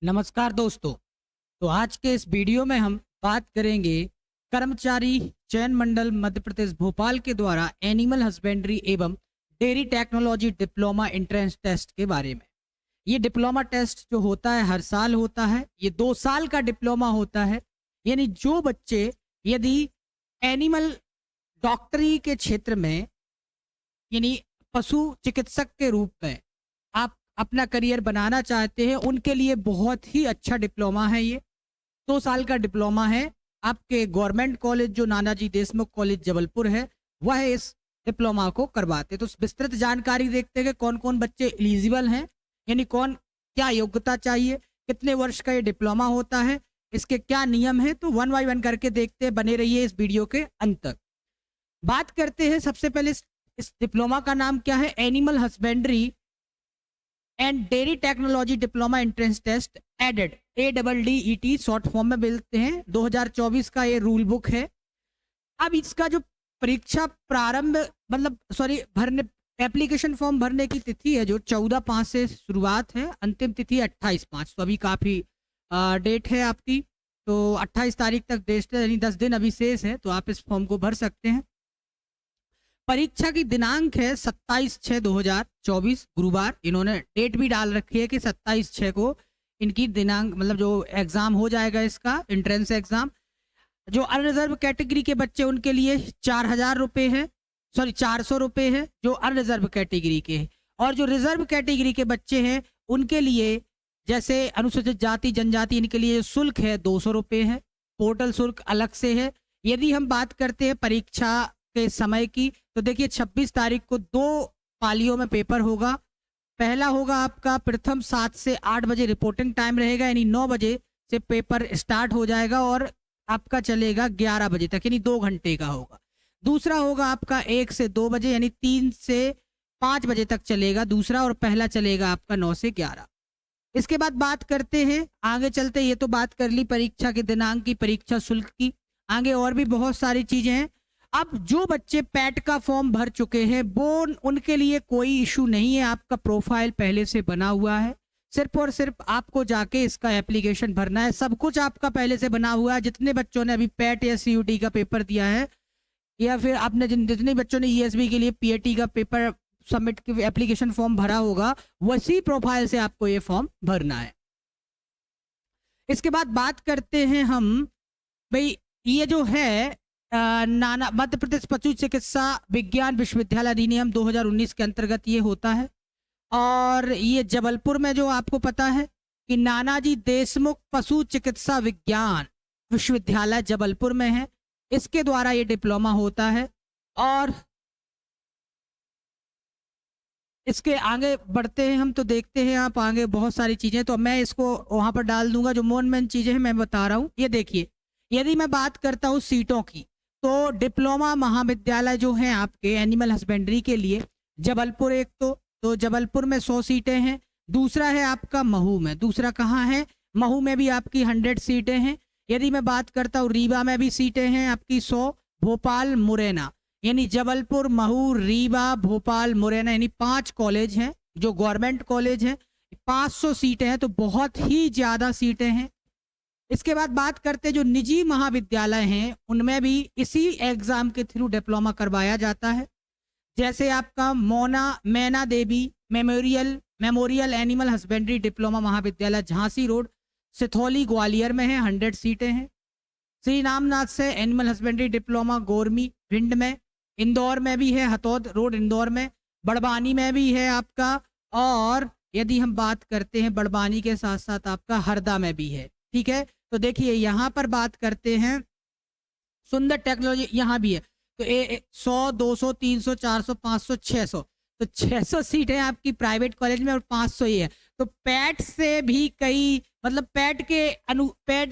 नमस्कार दोस्तों। तो आज के इस वीडियो में हम बात करेंगे कर्मचारी चयन मंडल मध्य प्रदेश भोपाल के द्वारा एनिमल हस्बेंड्री एवं dairy technology diploma entrance test के बारे में। ये डिप्लोमा टेस्ट जो होता है हर साल होता है। ये 2 साल का डिप्लोमा होता है। यानी जो बच्चे यदि एनिमल डॉक्टरी के क्षेत्र में यानी पशु चिकित्सक के रूप में आप अपना करियर बनाना चाहते हैं, उनके लिए बहुत ही अच्छा डिप्लोमा है ये। 2 साल का डिप्लोमा है। आपके गवर्नमेंट कॉलेज जो नानाजी देशमुख कॉलेज जबलपुर है, वह इस डिप्लोमा को करवाते हैं। तो विस्तृत जानकारी देखते हैं कि कौन कौन बच्चे एलिजिबल हैं, यानी कौन क्या योग्यता चाहिए, कितने वर्ष का ये डिप्लोमा होता है, इसके क्या नियम है। तो वन बाय वन करके देखते हैं, बने रहिए इस वीडियो के अंत तक। बात करते हैं सबसे पहले इस डिप्लोमा का नाम क्या है। Animal husbandry and dairy technology diploma entrance test ADDET ADDET short form में बोलते हैं। 2024 का ये रूल बुक है। अब इसका जो परीक्षा प्रारंभ भरने एप्लीकेशन फॉर्म भरने की तिथि है जो 14/5 से शुरुआत है, अंतिम तिथि 28/5। तो अभी काफ़ी डेट है आपकी, तो 28 तारीख तक डेट है, यानी 10 दिन अभी शेष है। तो आप इस फॉर्म को भर सकते हैं। परीक्षा की दिनांक है 27/6/2024 गुरुवार। इन्होंने डेट भी डाल रखी है कि 27/6 को इनकी दिनांक जो एग्ज़ाम हो जाएगा, इसका एंट्रेंस एग्ज़ाम। जो अनरिजर्व कैटेगरी के बच्चे उनके लिए 4,000 रुपये है, 400 रुपये है जो अनरिजर्व कैटेगरी के हैं। और जो रिजर्व कैटेगरी के बच्चे हैं उनके लिए, जैसे अनुसूचित जाति जनजाति, इनके लिए शुल्क है 200 रुपये है। पोर्टल शुल्क अलग से है। यदि हम बात करते हैं परीक्षा के समय की, तो देखिए 26 तारीख को 2 पालियों में पेपर होगा। पहला होगा आपका प्रथम 7 से 8 बजे रिपोर्टिंग टाइम रहेगा, यानी 9 बजे से पेपर स्टार्ट हो जाएगा और आपका चलेगा 11 बजे तक, यानी 2 घंटे का होगा। दूसरा होगा आपका 1 से 2 बजे, यानी 3 से 5 बजे तक चलेगा दूसरा, और पहला चलेगा आपका 9 से 11। इसके बाद बात करते हैं, आगे चलते, ये तो बात कर ली परीक्षा के दिनांक की, परीक्षा शुल्क की। आगे और भी बहुत सारी चीजें हैं। अब जो बच्चे पैट का फॉर्म भर चुके हैं वो, उनके लिए कोई इशू नहीं है। आपका प्रोफाइल पहले से बना हुआ है, सिर्फ और सिर्फ आपको जाके इसका एप्लीकेशन भरना है। सब कुछ आपका पहले से बना हुआ है। जितने बच्चों ने अभी पैट या CUT का पेपर दिया है, या फिर आपने जितने बच्चों ने ESB के लिए PAT का पेपर सबमिट के एप्लीकेशन फॉर्म भरा होगा, वैसी प्रोफाइल से आपको ये फॉर्म भरना है। इसके बाद बात करते हैं हम, भाई ये जो है नाना मध्य प्रदेश पशु चिकित्सा विज्ञान विश्वविद्यालय अधिनियम 2019 के अंतर्गत ये होता है। और ये जबलपुर में, जो आपको पता है कि नानाजी देशमुख पशु चिकित्सा विज्ञान विश्वविद्यालय जबलपुर में है, इसके द्वारा ये डिप्लोमा होता है। और इसके आगे बढ़ते हैं हम, तो देखते हैं आप आगे बहुत सारी चीज़ें, तो मैं इसको वहाँ पर डाल दूंगा। जो मेन चीज़ें हैं मैं बता रहा हूँ। ये देखिए, यदि मैं बात करता हूँ सीटों की, तो डिप्लोमा महाविद्यालय जो हैं आपके एनिमल हस्बेंड्री के लिए, जबलपुर एक तो जबलपुर में 100 सीटें हैं। दूसरा है आपका महू में। दूसरा कहाँ है? महू में भी आपकी 100 सीटें हैं। यदि मैं बात करता हूँ रीवा में भी सीटें हैं आपकी 100। भोपाल मुरैना, यानी जबलपुर, महू, रीवा, भोपाल, मुरैना, यानी 5 कॉलेज हैं जो गवर्नमेंट कॉलेज हैं। 500 सीटें हैं, तो बहुत ही ज़्यादा सीटें हैं। इसके बाद बात करते जो निजी महाविद्यालय हैं, उनमें भी इसी एग्जाम के थ्रू डिप्लोमा करवाया जाता है। जैसे आपका मैना देवी मेमोरियल एनिमल हस्बेंड्री डिप्लोमा महाविद्यालय झांसी रोड, सिथौली ग्वालियर में है, 100 सीटें हैं। श्री रामनाथ से एनिमल हस्बेंड्री डिप्लोमा गोरमी भिंड में, इंदौर में भी है, हथौद रोड इंदौर में, बड़वानी में भी है आपका। और यदि हम बात करते हैं बड़वानी के साथ साथ आपका हरदा में भी है। ठीक है, तो देखिए यहाँ पर बात करते हैं सुंदर टेक्नोलॉजी, यहाँ भी है। तो 100, 200, 300, 400, 500, 600, तो 600 सीट है आपकी प्राइवेट कॉलेज में, और 500 ही है। तो पैट से भी कई, पैट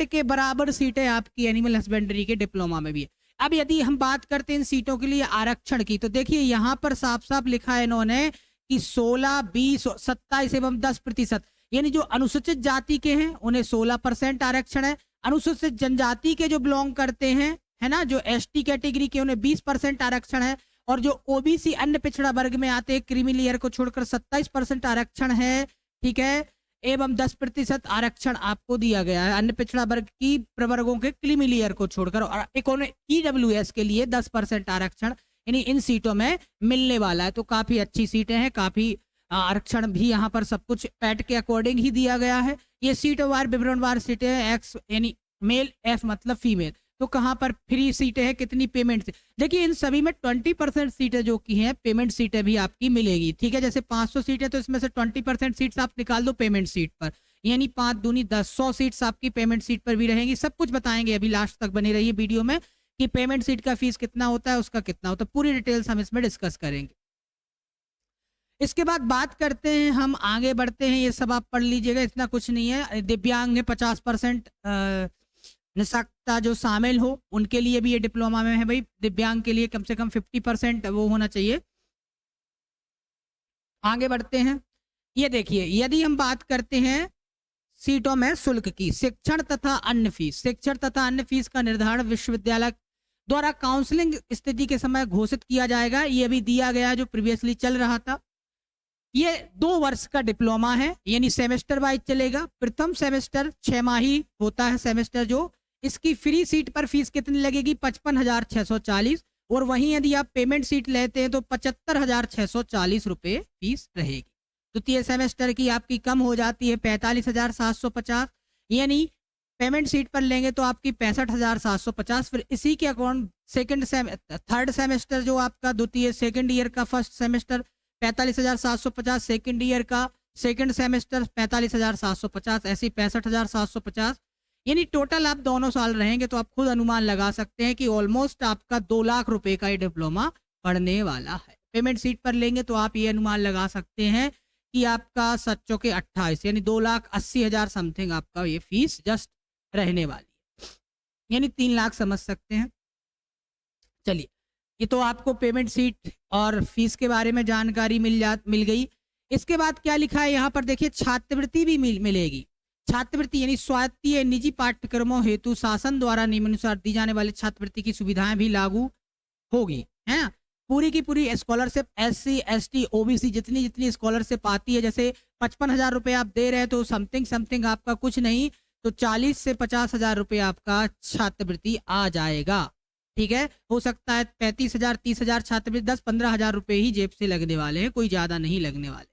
के बराबर सीटें आपकी एनिमल हस्बेंड्री के डिप्लोमा में भी है। अब यदि हम बात करते हैं इन सीटों के लिए आरक्षण की, तो देखिए यहाँ पर साफ साफ लिखा है इन्होंने कि 16, 20, 27 एवं 10%, यानी जो अनुसूचित जाति के हैं उन्हें 16% आरक्षण है। अनुसूचित जनजाति के जो बिलोंग करते हैं, है ना, जो ST कैटेगरी के, उन्हें 20% आरक्षण है। और जो OBC अन्य पिछड़ा वर्ग में आते हैं, क्रीमी लेयर को छोड़कर 27% आरक्षण है। ठीक है, एवं 10% आरक्षण आपको दिया गया है अन्य पिछड़ा वर्ग की प्रवर्गों के क्रीमी लेयर को छोड़कर, और EWS के लिए 10% आरक्षण यानी इन सीटों में मिलने वाला है। तो काफी अच्छी सीटें हैं, काफी आरक्षण भी यहाँ पर सब कुछ पैट के अकॉर्डिंग ही दिया गया है। ये सीटवार विवरणवार सीटें हैं, एक्स यानी मेल, एफ मतलब फीमेल। तो कहाँ पर फ्री सीटें हैं, कितनी पेमेंट से, देखिए इन सभी में 20% सीटें जो की हैं पेमेंट सीटें भी आपकी मिलेगी, ठीक है। जैसे 500 सीटें तो इसमें से 20% सीट्स आप निकाल दो पेमेंट सीट पर, यानी 5 दूनी 10, 100 सीट्स आपकी पेमेंट सीट पर भी रहेंगी। सब कुछ बताएंगे, अभी लास्ट तक बने रहिए वीडियो में कि पेमेंट सीट का फीस कितना होता है, उसका कितना होता है, पूरी डिटेल्स हम इसमें डिस्कस करेंगे। इसके बाद बात करते हैं, हम आगे बढ़ते हैं, ये सब आप पढ़ लीजिएगा, इतना कुछ नहीं है। दिव्यांग में 50% निशक्तता जो शामिल हो उनके लिए भी ये डिप्लोमा में है भाई। दिव्यांग के लिए कम से कम 50% वो होना चाहिए। आगे बढ़ते हैं, ये देखिए, यदि हम बात करते हैं सीटों में शुल्क की, शिक्षण तथा अन्य फीस, शिक्षण तथा अन्य फीस का निर्धारण विश्वविद्यालय द्वारा काउंसलिंग स्थिति के समय घोषित किया जाएगा। ये भी दिया गया जो प्रीवियसली चल रहा था। ये 2 वर्ष का डिप्लोमा है, यानी सेमेस्टर वाइज चलेगा। प्रथम सेमेस्टर 6 माही होता है सेमेस्टर जो, इसकी फ्री सीट पर फीस कितनी लगेगी, 55,640, और वहीं यदि आप पेमेंट सीट लेते हैं तो 75,640 रुपये फीस रहेगी। द्वितीय सेमेस्टर की आपकी कम हो जाती है 45,750, यानी पेमेंट सीट पर लेंगे तो आपकी 65,750। फिर इसी के अकॉर्डिंग थर्ड सेमेस्टर जो आपका द्वितीय सेकंड ईयर का फर्स्ट सेमेस्टर 45,750, सेकंड ईयर का सेकंड सेमेस्टर 45,750, ऐसी 65,750, यानी टोटल आप दोनों साल रहेंगे तो आप खुद अनुमान लगा सकते हैं कि ऑलमोस्ट आपका 2 लाख रुपए का ये डिप्लोमा पढ़ने वाला है। पेमेंट सीट पर लेंगे तो आप ये अनुमान लगा सकते हैं कि आपका 7 के 28 यानी 2,80,000 समथिंग आपका ये फीस जस्ट रहने वाली है, यानी 3 लाख समझ सकते हैं। चलिए, ये तो आपको पेमेंट सीट और फीस के बारे में जानकारी मिल गई। इसके बाद क्या लिखा है यहाँ पर देखिए, छात्रवृत्ति भी मिलेगी। छात्रवृत्ति यानी स्वायत्त निजी पाठ्यक्रमों हेतु शासन द्वारा निम्नानुसार दी जाने वाली छात्रवृत्ति की सुविधाएं भी लागू होगी, है ना। पूरी की पूरी स्कॉलरशिप SC ST OBC जितनी स्कॉलरशिप आती है, जैसे 55,000 रुपये आप दे रहे हैं तो समथिंग आपका कुछ नहीं तो 40 से 50,000 रुपये आपका छात्रवृत्ति आ जाएगा, ठीक है। हो सकता है 35,000 30,000 छात्रवृत्ति 10-15,000 रुपये ही जेब से लगने वाले हैं, कोई ज्यादा नहीं लगने वाले।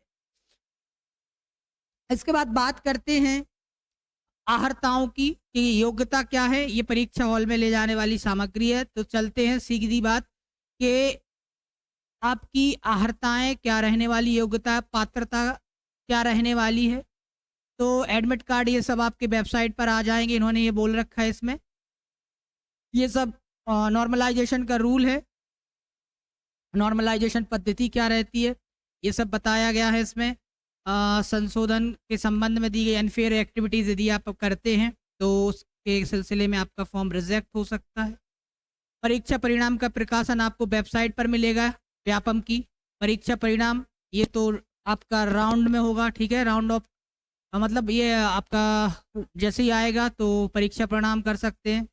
इसके बाद बात करते हैं आहर्ताओं की कि योग्यता क्या है, ये परीक्षा हॉल में ले जाने वाली सामग्री है। तो चलते हैं सीधी बात कि आपकी आहर्ताएं क्या रहने वाली, योग्यता पात्रता क्या रहने वाली है। तो एडमिट कार्ड ये सब आपके वेबसाइट पर आ जाएंगे, इन्होंने ये बोल रखा है इसमें, ये सब नॉर्मलाइजेशन का रूल है, नॉर्मलाइजेशन पद्धति क्या रहती है ये सब बताया गया है इसमें। संशोधन के संबंध में दी गई अनफेयर एक्टिविटीज यदि आप करते हैं तो उसके सिलसिले में आपका फॉर्म रिजेक्ट हो सकता है। परीक्षा परिणाम का प्रकाशन आपको वेबसाइट पर मिलेगा, व्यापम की परीक्षा परिणाम, ये तो आपका राउंड में होगा, ठीक है। राउंड ऑफ मतलब ये आपका जैसे ही आएगा तो परीक्षा परिणाम कर सकते हैं।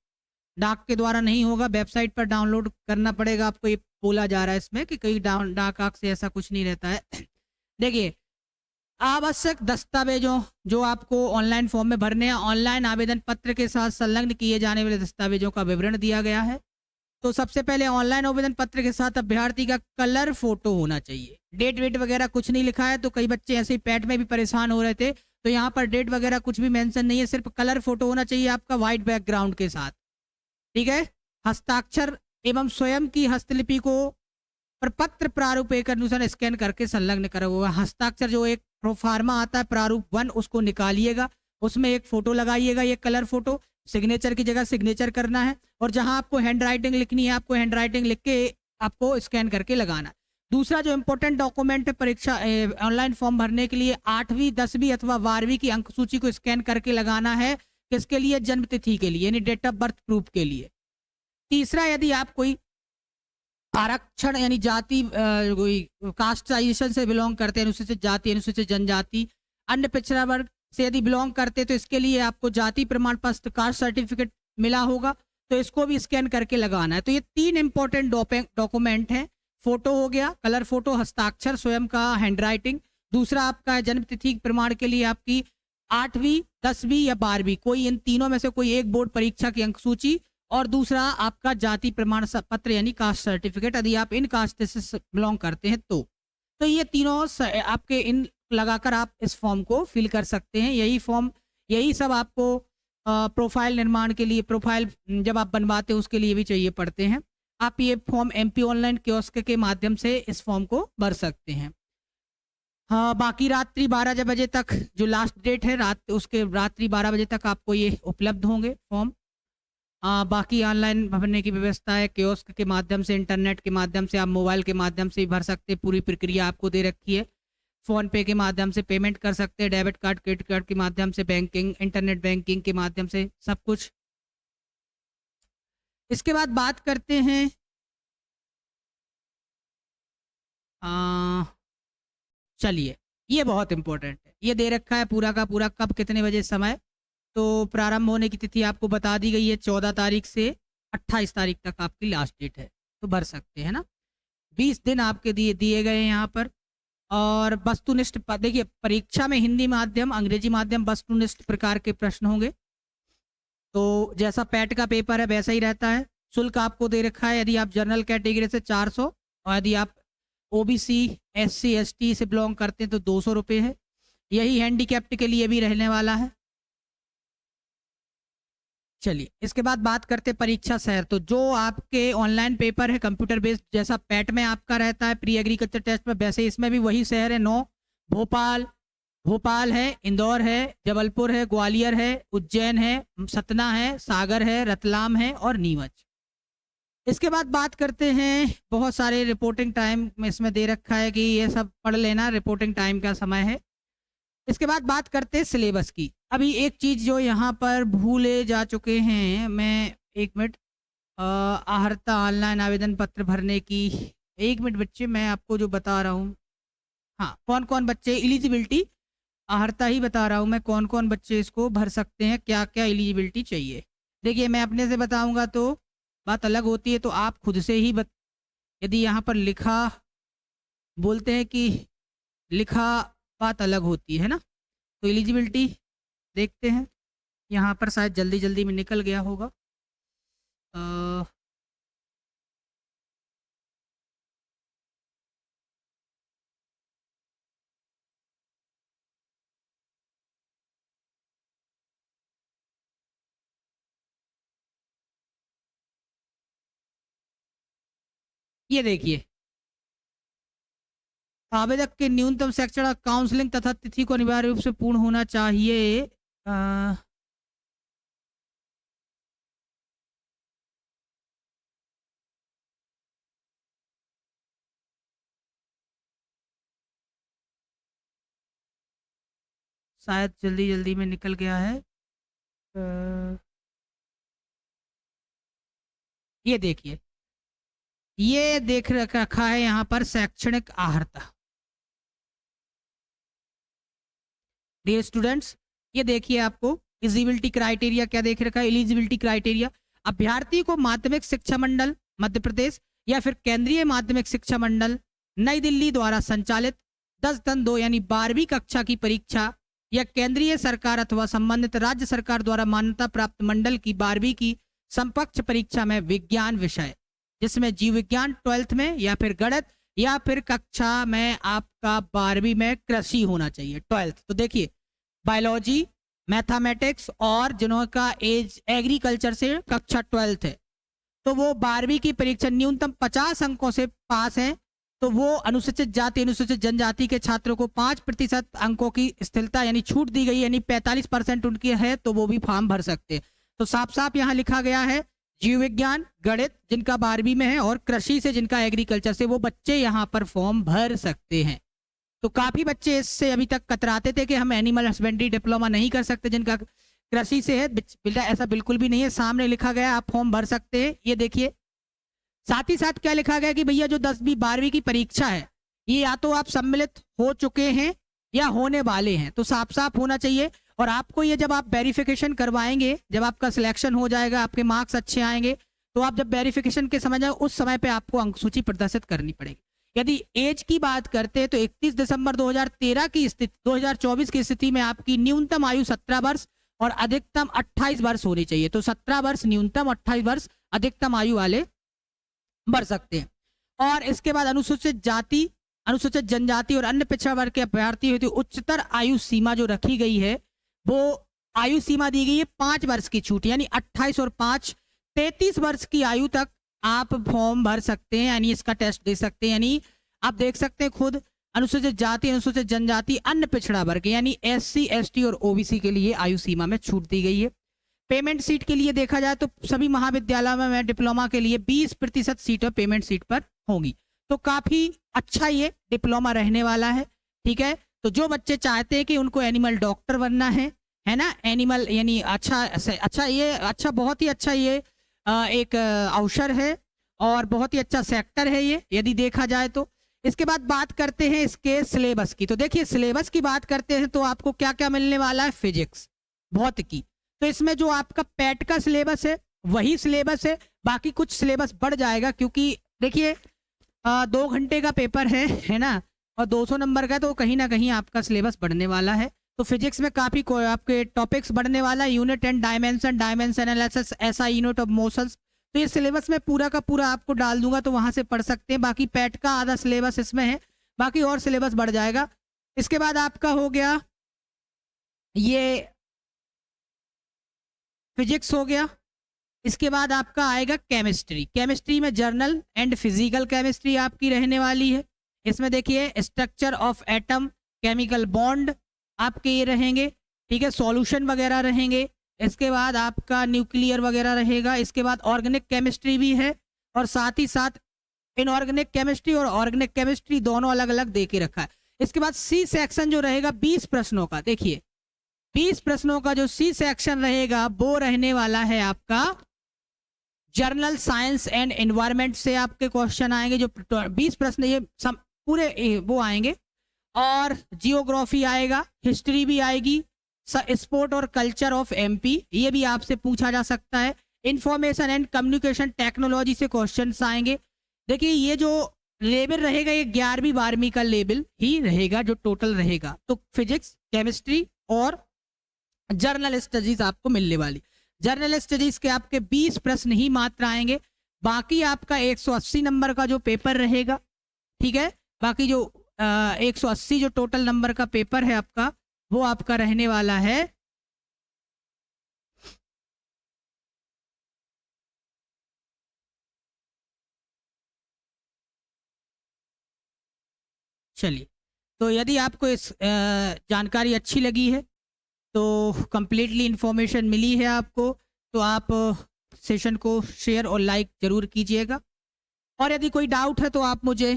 डाक के द्वारा नहीं होगा, वेबसाइट पर डाउनलोड करना पड़ेगा आपको, ये बोला जा रहा है इसमें कि कई डाक आंख से ऐसा कुछ नहीं रहता है। देखिए, आवश्यक दस्तावेजों जो आपको ऑनलाइन फॉर्म में भरने हैं, ऑनलाइन आवेदन पत्र के साथ संलग्न किए जाने वाले दस्तावेजों का विवरण दिया गया है। तो सबसे पहले ऑनलाइन आवेदन पत्र के साथ अभ्यर्थी का कलर फोटो होना चाहिए। डेट वेट वगैरह कुछ नहीं लिखा है, तो कई बच्चे ऐसे ही पैट में भी परेशान हो रहे थे, तो यहाँ पर डेट वगैरह कुछ भी मेंशन नहीं है, सिर्फ कलर फोटो होना चाहिए आपका व्हाइट बैकग्राउंड के साथ, ठीक है। हस्ताक्षर एवं स्वयं की हस्तलिपि को प्रपत्र प्रारूप एक अनुसार स्कैन करके संलग्न करा हुआ। हस्ताक्षर जो एक प्रोफार्मा आता है प्रारूप 1 उसको निकालिएगा, उसमें एक फोटो लगाइएगा, ये कलर फोटो, सिग्नेचर की जगह सिग्नेचर करना है, और जहां आपको हैंड राइटिंग लिखनी है आपको हैंड राइटिंग लिख के आपको स्कैन करके लगाना है। दूसरा जो इम्पोर्टेंट डॉक्यूमेंट है परीक्षा ऑनलाइन फॉर्म भरने के लिए 8वीं 10वीं अथवा 12वीं की अंक सूची को स्कैन करके लगाना है। किसके लिए? जन्म तिथि के लिए, यानी डेट ऑफ बर्थ प्रूफ के लिए। तीसरा, यदि आप कोई आरक्षण यानी जाति कोई कास्टाइजेशन से बिलोंग करते हैं, अनुसूचित जाति अनुसूचित जनजाति अन्य पिछड़ा वर्ग से यदि बिलोंग करते तो इसके लिए आपको जाति प्रमाण पत्र कास्ट सर्टिफिकेट मिला होगा, तो इसको भी स्कैन करके लगाना है। तो ये 3 इंपॉर्टेंट डॉक्यूमेंट हैं। फोटो हो गया, कलर फोटो, हस्ताक्षर स्वयं का हैंड राइटिंग, दूसरा आपका जन्म तिथि प्रमाण के लिए आपकी 8वीं 10वीं या 12वीं, कोई इन तीनों में से कोई एक बोर्ड परीक्षा की अंक सूची, और दूसरा आपका जाति प्रमाण पत्र यानी कास्ट सर्टिफिकेट, यदि आप इन कास्ट से बिलोंग करते हैं तो ये तीनों आपके इन लगाकर आप इस फॉर्म को फिल कर सकते हैं। यही सब आपको प्रोफाइल निर्माण के लिए, प्रोफाइल जब आप बनवाते हैं उसके लिए भी चाहिए पड़ते हैं। आप ये फॉर्म एमपी ऑनलाइन कियोस्क के माध्यम से इस फॉर्म को भर सकते हैं। हाँ, बाकी रात्रि 12 बजे तक जो लास्ट डेट है, उसके रात्रि 12 बजे तक आपको ये उपलब्ध होंगे फॉर्म। बाकी ऑनलाइन भरने की व्यवस्था है, कियोस्क के माध्यम से, इंटरनेट के माध्यम से, आप मोबाइल के माध्यम से भी भर सकते हैं। पूरी प्रक्रिया आपको दे रखी है। फ़ोन पे के माध्यम से पेमेंट कर सकते हैं, डेबिट कार्ड, क्रेडिट कार्ड के माध्यम से, बैंकिंग, इंटरनेट बैंकिंग के माध्यम से, सब कुछ। इसके बाद बात करते हैं चलिए, ये बहुत इंपॉर्टेंट है, ये दे रखा है पूरा का पूरा कब कितने बजे समय। तो प्रारंभ होने की तिथि आपको बता दी गई है, 14 तारीख से 28 तारीख तक आपकी लास्ट डेट है, तो भर सकते हैं ना। 20 दिन आपके दिए गए हैं यहाँ पर। और वस्तुनिष्ठ, देखिए परीक्षा में हिंदी माध्यम, अंग्रेजी माध्यम, वस्तुनिष्ठ प्रकार के प्रश्न होंगे। तो जैसा पैट का पेपर है वैसा ही रहता है। शुल्क आपको दे रखा है, यदि आप जनरल कैटेगरी से 400, और यदि आप ओबीसी एससी एसटी से बिलोंग करते हैं तो 200 रुपये है। यही हैंडीकैप्ड के लिए भी रहने वाला है। चलिए, इसके बाद बात करते हैं परीक्षा शहर। तो जो आपके ऑनलाइन पेपर है कंप्यूटर बेस्ड, जैसा पैट में आपका रहता है प्री एग्रीकल्चर टेस्ट में, वैसे इसमें भी वही शहर है 9। भोपाल है, इंदौर है, जबलपुर है, ग्वालियर है, उज्जैन है, सतना है, सागर है, रतलाम है और नीमच। इसके बाद बात करते हैं, बहुत सारे रिपोर्टिंग टाइम इसमें दे रखा है कि ये सब पढ़ लेना, रिपोर्टिंग टाइम का समय है। इसके बाद बात करते हैं सिलेबस की। अभी एक चीज़ जो यहाँ पर भूले जा चुके हैं, मैं एक मिनट, आहर्ता ऑनलाइन आवेदन पत्र भरने की, एक मिनट बच्चे, मैं आपको जो बता रहा हूँ, हाँ, कौन कौन बच्चे एलिजिबिलिटी, आहर्ता ही बता रहा हूँ मैं, कौन कौन बच्चे इसको भर सकते हैं, क्या क्या एलिजिबिलिटी चाहिए। देखिए, मैं अपने से बताऊँगा तो बात अलग होती है, तो आप खुद से ही यदि यहाँ पर लिखा बोलते हैं कि लिखा बात अलग होती है ना। तो एलिजिबिलिटी देखते हैं, यहाँ पर शायद जल्दी जल्दी में निकल गया होगा। ये देखिए, आवेदक के न्यूनतम शैक्षणिक काउंसलिंग तथा तिथि को अनिवार्य रूप से पूर्ण होना चाहिए। शायद जल्दी जल्दी में निकल गया है। ये देखिए, ये देख रखा है यहाँ पर शैक्षणिक आहर्ता। डियर स्टूडेंट्स, ये देखिए, आपको एलिजिबिलिटी क्राइटेरिया क्या देख रखा है। एलिजिबिलिटी क्राइटेरिया, अभ्यर्थी को माध्यमिक शिक्षा मंडल मध्य प्रदेश या फिर केंद्रीय माध्यमिक शिक्षा मंडल नई दिल्ली द्वारा संचालित 10-2 यानी 12वीं कक्षा की परीक्षा या केंद्रीय सरकार अथवा संबंधित राज्य सरकार द्वारा मान्यता प्राप्त मंडल की 12वीं की समकक्ष परीक्षा में विज्ञान विषय, जिसमें जीव विज्ञान 12th में, या फिर गणित, या फिर कक्षा में आपका 12वीं में कृषि होना चाहिए 12th। तो देखिए, बायोलॉजी, मैथमेटिक्स और जिनका एज एग्रीकल्चर से कक्षा 12th है, तो वो 12वीं की परीक्षा न्यूनतम 50 अंकों से पास है। तो वो अनुसूचित जाति, अनुसूचित जनजाति के छात्रों को 5% अंकों की स्थिरता यानी छूट दी गई, यानी 45% उनकी है, तो वो भी फॉर्म भर सकते हैं। तो साफ साफ यहाँ लिखा गया है, जीव विज्ञान, गणित जिनका 12वीं में है और कृषि से जिनका एग्रीकल्चर से, वो बच्चे यहाँ पर फॉर्म भर सकते हैं। तो काफी बच्चे इससे अभी तक कतराते थे कि हम एनिमल हस्बेंड्री डिप्लोमा नहीं कर सकते जिनका कृषि से है। बेटा ऐसा बिल्कुल भी नहीं है, सामने लिखा गया आप फॉर्म भर सकते हैं। ये देखिए, साथ ही साथ क्या लिखा गया कि भैया जो 10वीं 12वीं की परीक्षा है, ये या तो आप सम्मिलित हो चुके हैं या होने वाले हैं, तो साफ साफ होना चाहिए। और आपको ये जब आप वेरिफिकेशन करवाएंगे, जब आपका सिलेक्शन हो जाएगा, आपके मार्क्स अच्छे आएंगे, तो आप जब वेरिफिकेशन के समय जाए, उस समय पे आपको अंक सूची प्रदर्शित करनी पड़ेगी। यदि एज की बात करते हैं तो 31 दिसंबर 2013 की स्थिति 2024 की स्थिति में आपकी न्यूनतम आयु 17 वर्ष और अधिकतम 28 वर्ष होनी चाहिए। तो 17 वर्ष न्यूनतम, 28 वर्ष अधिकतम आयु वाले बढ़ सकते हैं। और इसके बाद अनुसूचित जाति, अनुसूचित जनजाति और अन्य पिछड़ा वर्ग के अभ्यर्थी हेतु उच्चतर आयु सीमा जो रखी गई है वो आयु सीमा दी गई है 5 वर्ष की छूट, यानी 28 और 5 33 वर्ष की आयु तक आप फॉर्म भर सकते हैं, यानी इसका टेस्ट दे सकते हैं। यानी आप देख सकते हैं खुद, अनुसूचित जाति, अनुसूचित जनजाति, अन्य पिछड़ा वर्ग यानी SC, ST और OBC के लिए आयु सीमा में छूट दी गई है। पेमेंट सीट के लिए देखा जाए तो सभी महाविद्यालयों में डिप्लोमा के लिए 20% सीटें पेमेंट सीट पर होंगी। तो काफी अच्छा ये डिप्लोमा रहने वाला है, ठीक है। तो जो बच्चे चाहते हैं कि उनको एनिमल डॉक्टर बनना है ना, एनिमल यानी अच्छा बहुत ही अच्छा ये एक अवसर है और बहुत ही अच्छा सेक्टर है ये, यदि देखा जाए तो। इसके बाद बात करते हैं इसके सिलेबस की। तो देखिए सिलेबस की बात करते हैं तो आपको क्या क्या मिलने वाला है, फिजिक्स, भौतिकी। तो इसमें जो आपका पैट का सिलेबस है वही सिलेबस है, बाकी कुछ सिलेबस बढ़ जाएगा क्योंकि देखिए 2 घंटे का पेपर है ना, और 200 नंबर का, तो कहीं ना कहीं आपका सिलेबस बढ़ने वाला है। तो फिजिक्स में काफी आपके टॉपिक्स बढ़ने वाला है, unit and dimension, dimension analysis, SI unit of motions. तो ये सिलेबस में पूरा का पूरा आपको डाल दूंगा, तो वहां से पढ़ सकते हैं। बाकी पैट का आधा सिलेबस इसमें है, बाकी और सिलेबस बढ़ जाएगा। इसके बाद आपका हो गया ये फिजिक्स हो गया। इसके बाद आपका आएगा केमिस्ट्री। केमिस्ट्री में जर्नल एंड फिजिकल केमिस्ट्री आपकी रहने वाली है। इसमें देखिए structure of atom, chemical bond आपके ये रहेंगे, ठीक है, सॉल्यूशन वगैरह रहेंगे। इसके बाद आपका न्यूक्लियर वगैरह रहेगा। इसके बाद ऑर्गेनिक केमिस्ट्री भी है, और साथ ही साथ इनऑर्गेनिक केमिस्ट्री और ऑर्गेनिक केमिस्ट्री दोनों अलग अलग दे के रखा है। इसके बाद सी सेक्शन जो रहेगा 20 प्रश्नों का, देखिए 20 प्रश्नों का जो सी सेक्शन रहेगा वो रहने वाला है आपका जर्नल साइंस एंड एनवायरनमेंट से आपके क्वेश्चन आएंगे। जो 20 प्रश्न ये पूरे वो आएंगे, और जियोग्राफी आएगा, हिस्ट्री भी आएगी, स्पोर्ट और कल्चर ऑफ MP ये भी आपसे पूछा जा सकता है। इंफॉर्मेशन एंड कम्युनिकेशन टेक्नोलॉजी से क्वेश्चंस आएंगे। देखिए ये जो लेवल रहेगा ये 11वीं 12वीं का लेवल ही रहेगा जो टोटल रहेगा। तो फिजिक्स, केमिस्ट्री और जर्नल स्टडीज आपको मिलने वाली। जर्नल स्टडीज के आपके 20 प्रश्न ही मात्र आएंगे, बाकी आपका 180 नंबर का जो पेपर रहेगा, ठीक है, बाकी जो 180 जो टोटल नंबर का पेपर है आपका, वो आपका रहने वाला है चलिए। तो यदि आपको इस जानकारी अच्छी लगी है, तो कंप्लीटली इंफॉर्मेशन मिली है आपको, तो आप सेशन को शेयर और लाइक जरूर कीजिएगा। और यदि कोई डाउट है तो आप मुझे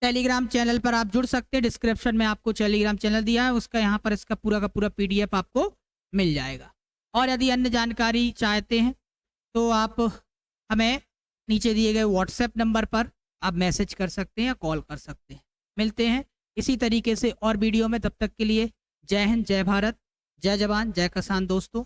टेलीग्राम चैनल पर आप जुड़ सकते हैं। डिस्क्रिप्शन में आपको टेलीग्राम चैनल दिया है, उसका यहाँ पर इसका पूरा का पूरा PDF आपको मिल जाएगा। और यदि अन्य जानकारी चाहते हैं तो आप हमें नीचे दिए गए WhatsApp नंबर पर आप मैसेज कर सकते हैं या कॉल कर सकते हैं। मिलते हैं इसी तरीके से और वीडियो में, तब तक के लिए जय हिंद, जय भारत, जय जवान, जय किसान दोस्तों।